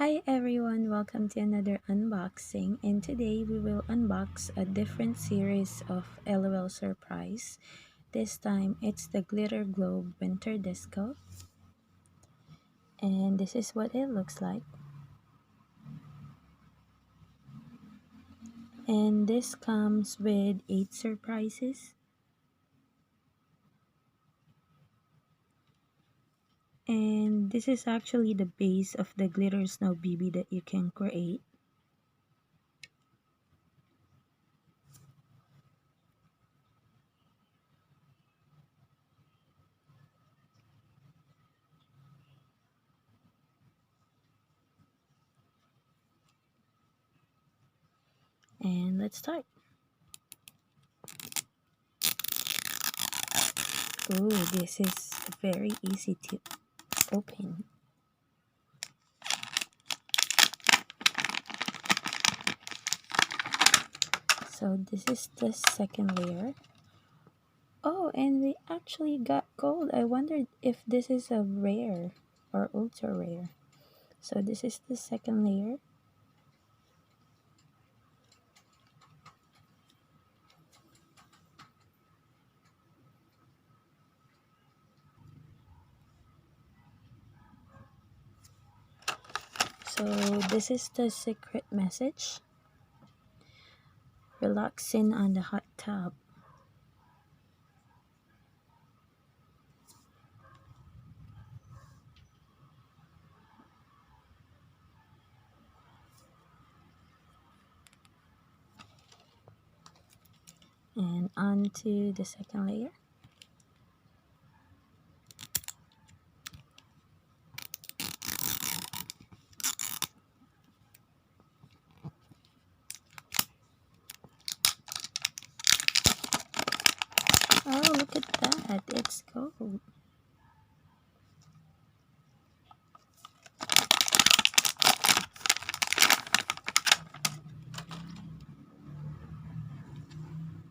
Hi everyone, welcome to another unboxing, and today we will unbox a different series of LOL Surprise. This time it's the Glitter Globe Winter Disco, and this is what it looks like. And this comes with 8 surprises. And this is actually the base of the glitter snow BB that you can create. And let's start. Ooh, this is very easy to open. So this is the second layer. Oh, and we actually got gold. I wondered if this is a rare or ultra rare. So this is the second layer. So this is the secret message. Relaxing on the hot tub. And on to the second layer. Oh, look at that. It's gold.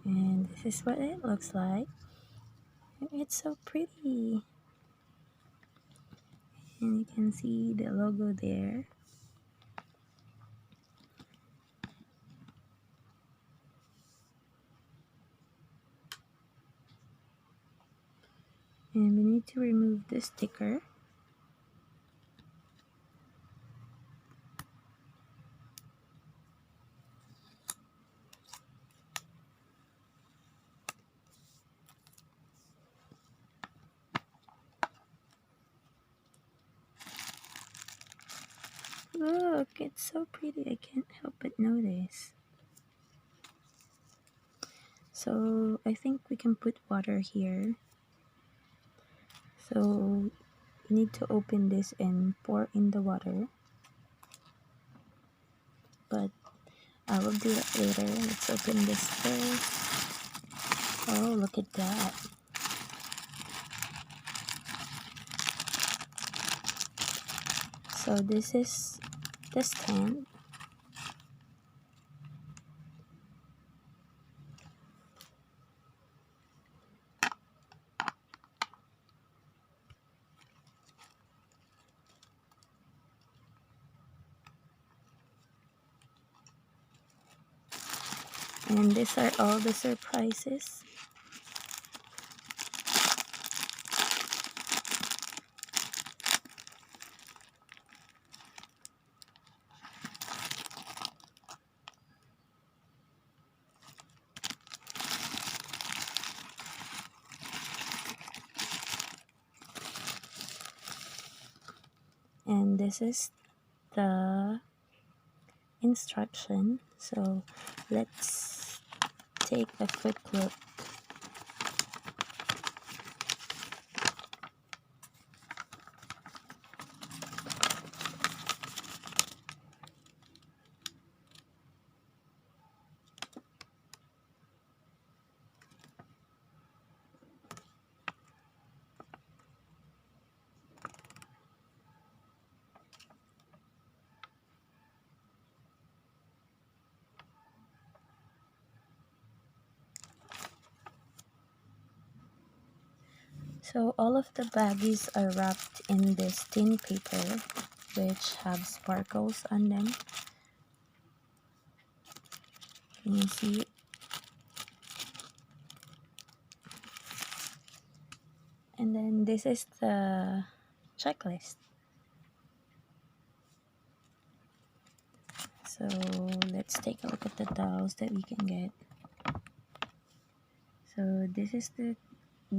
And this is what it looks like. It's so pretty. And you can see the logo there. And we need to remove the sticker. Look, it's so pretty. I can't help but notice. So I think we can put water here. So you need to open this and pour in the water. But I will do that later. Let's open this first. Oh, look at that. So this is the stand. And these are all the surprises. And this is the instruction. So let's take a quick look. So all of the baggies are wrapped in this thin paper. which have sparkles on them. Can you see it? And then this is the checklist. So let's take a look at the dolls that we can get. So this is the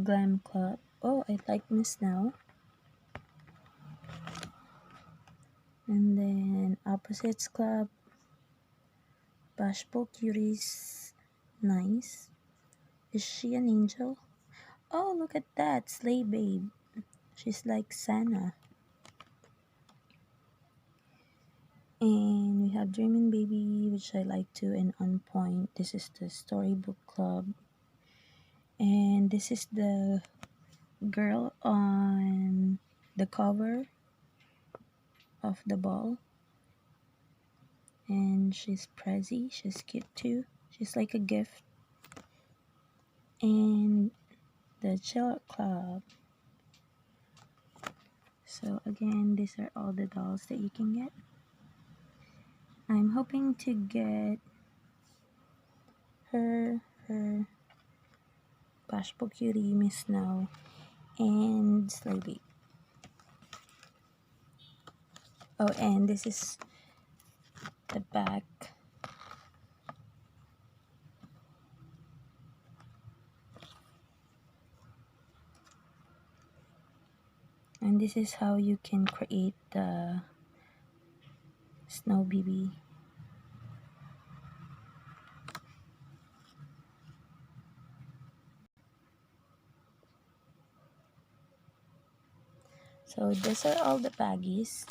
Glam Club. Oh, I like Miss Now. And then Opposites Club. Bashful Cuties. Nice. Is she an angel? Oh, look at that. Slay Babe. She's like Sana. And we have Dreamin' Baby, which I like too, and On Point. This is the Storybook Club. And this is the girl on the cover of the ball. And she's Prezi. She's cute too. She's like a gift. And the Chill Out Club. So again, these are all the dolls that you can get. I'm hoping to get her Bashful Cutie, Miss Snow, and Slay Babe. Oh, and this is the back. And this is how you can create the Snow BB. So these are all the baggies,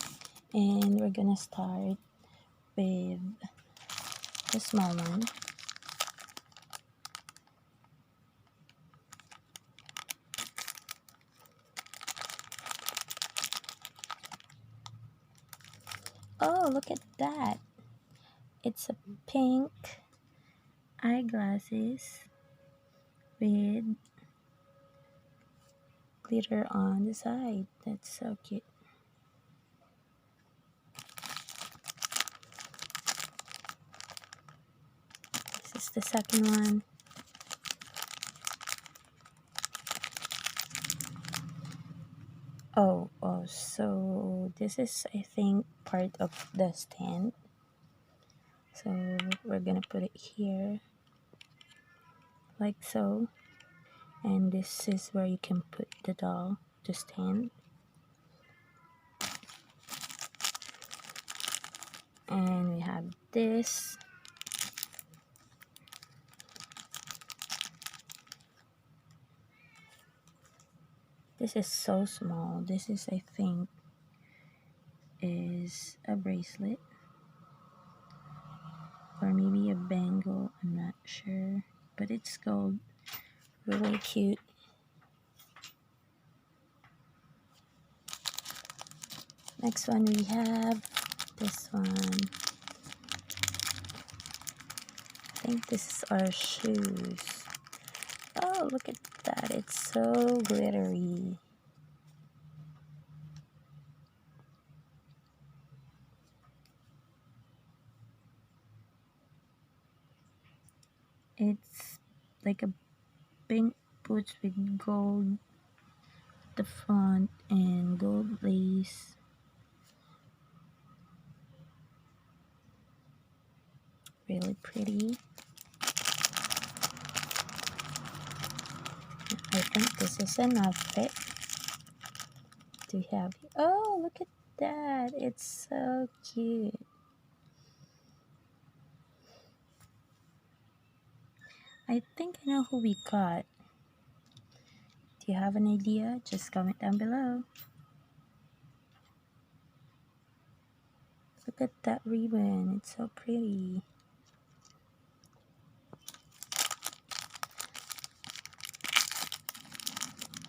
and we're gonna start with the small one. Oh, look at that! It's a pink eyeglasses with glitter on the side. That's so cute. This is the second one. Oh, so this is, I think, part of the stand. So we're gonna put it here, like so. And this is where you can put the doll to stand. And we have this. This is so small. This is, I think, is a bracelet. Or maybe a bangle, I'm not sure. But it's gold. Really cute. Next one we have this one. I think this is our shoes. Oh, look at that. It's so glittery. It's like a pink boots with gold the front and gold lace. Really pretty. I think this is an outfit to have. Oh, look at that. It's so cute. I think I know who we got. Do you have an idea? Just comment down below. Look at that ribbon. It's so pretty.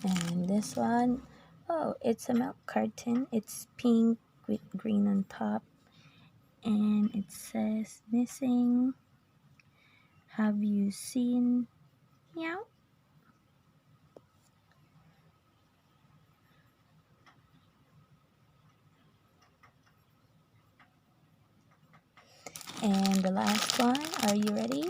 And this one, oh, it's a milk carton. It's pink with green on top. And it says, missing. Have you seen meow? And the last one, are you ready?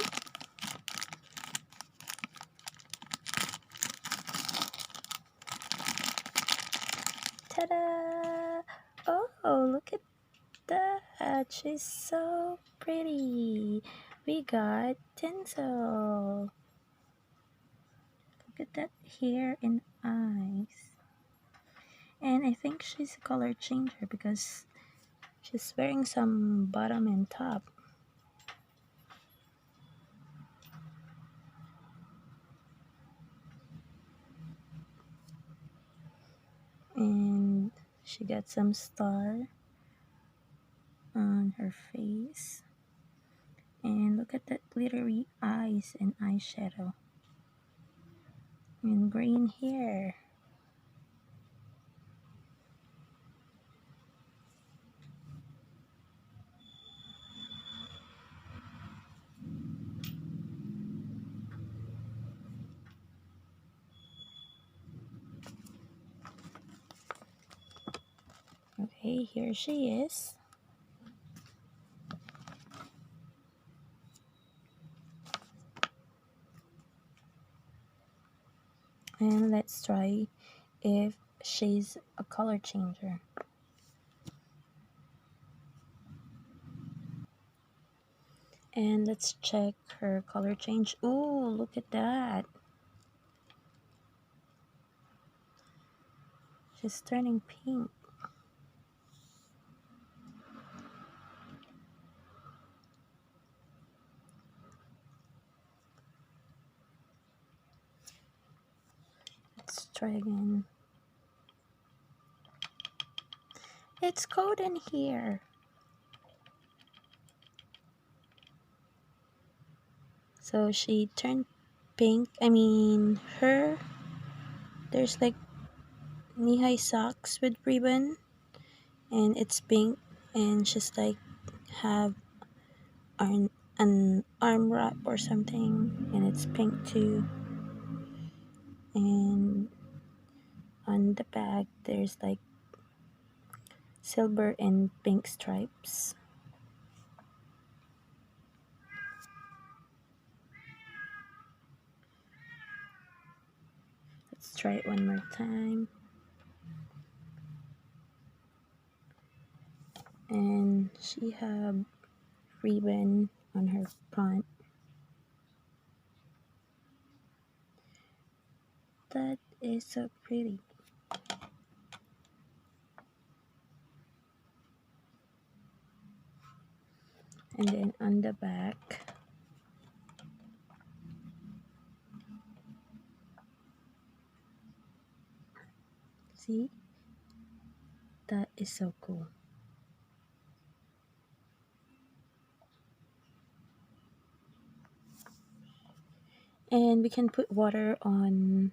Ta-da! Oh, look at that. She's so pretty. We got tinsel. Look at that hair and eyes. And I think she's a color changer because she's wearing some bottom and top. And she got some star on her face. And look at that glittery eyes and eyeshadow. And green hair. Okay, here she is. And let's try if she's a color changer. And let's check her color change. Ooh, look at that. She's turning pink. Let's try again. It's cold in here. So she turned pink. I mean, there's like knee-high socks with ribbon, and it's pink, and she's like have an arm wrap or something, and it's pink too. And on the back, there's like silver and pink stripes. Let's try it one more time. And she have ribbon on her front. That is so pretty. And then on the back, see, that is so cool. And we can put water on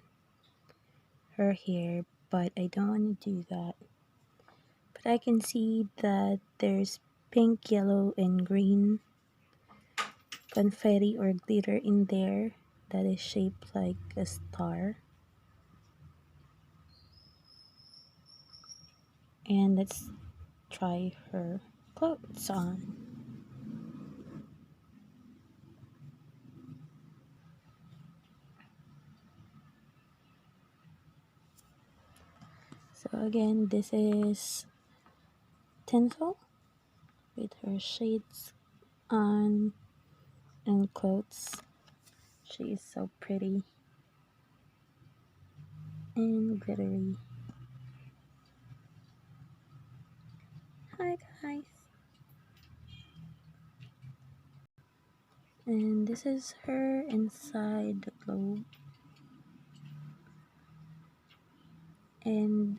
her hair, but I don't want to do that. But I can see that there's pink, yellow, and green confetti or glitter in there that is shaped like a star. And let's try her clothes on. So again, this is Tinsel with her shades on and clothes. She is so pretty and glittery. Hi guys. And this is her inside the globe. And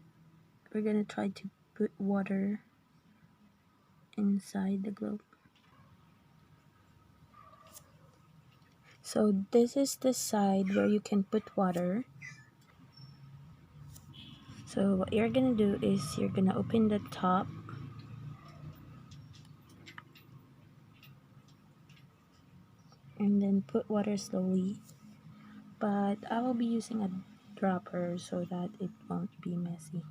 we're gonna try to put water inside the globe. So this is the side where you can put water. So what you're gonna do is you're gonna open the top and then put water slowly. But I will be using a dropper so that it won't be messy.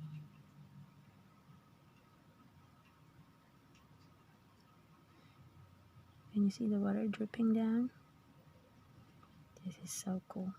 Can you see the water dripping down? This is so cool.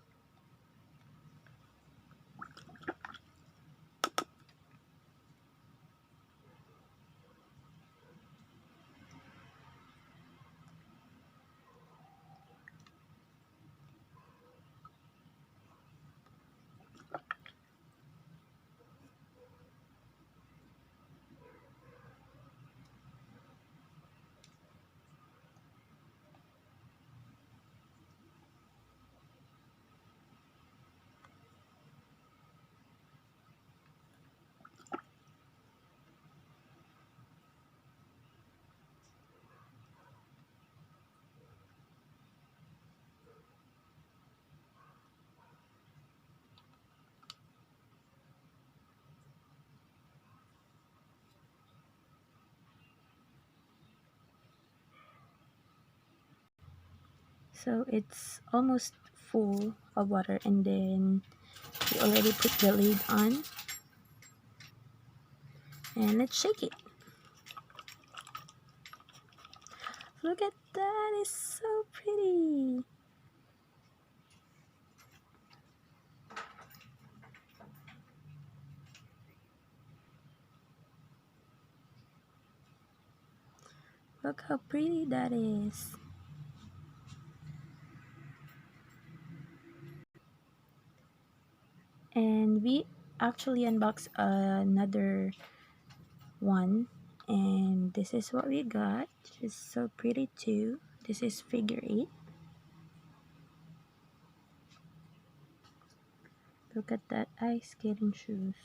So it's almost full of water, and then we already put the lid on, and let's shake it. Look at that, it's so pretty. Look how pretty that is. And we actually unboxed another one, and this is what we got. It's so pretty too. This is figure 8. Look at that ice skating shoes.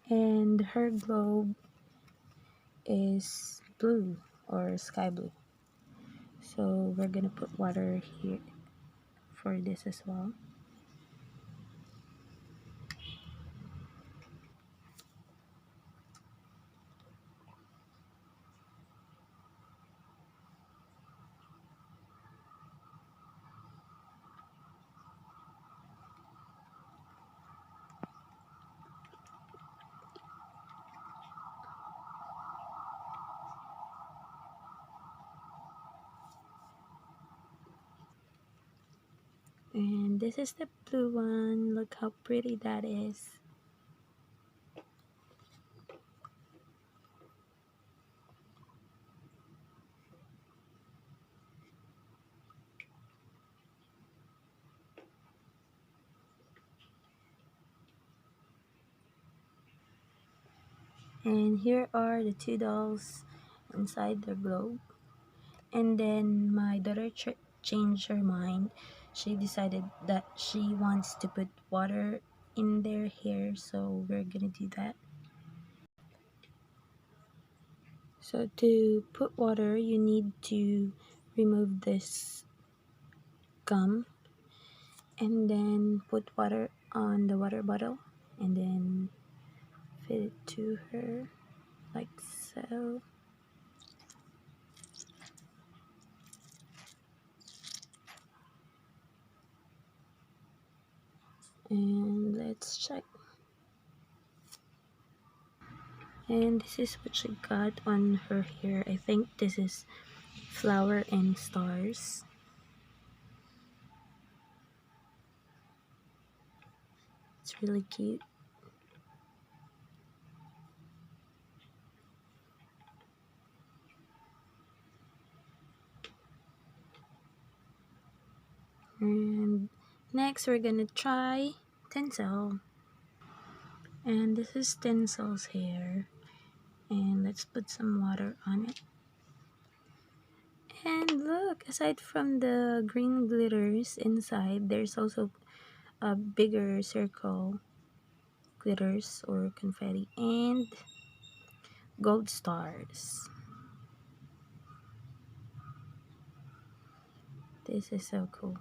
And her globe is blue or sky blue. So we're gonna put water here for this as well. And this is the blue one. Look how pretty that is. And here are the 2 dolls inside the globe. And then my daughter changed her mind. She decided that she wants to put water in their hair, so we're gonna do that. So to put water, you need to remove this gum and then put water on the water bottle and then fit it to her like so. And let's check. And this is what she got on her hair. I think this is flower and stars. It's really cute. And next we're gonna try tinsel. And this is tinsel's hair. And let's put some water on it. And look, aside from the green glitters inside, there's also a bigger circle glitters or confetti and gold stars. This is so cool.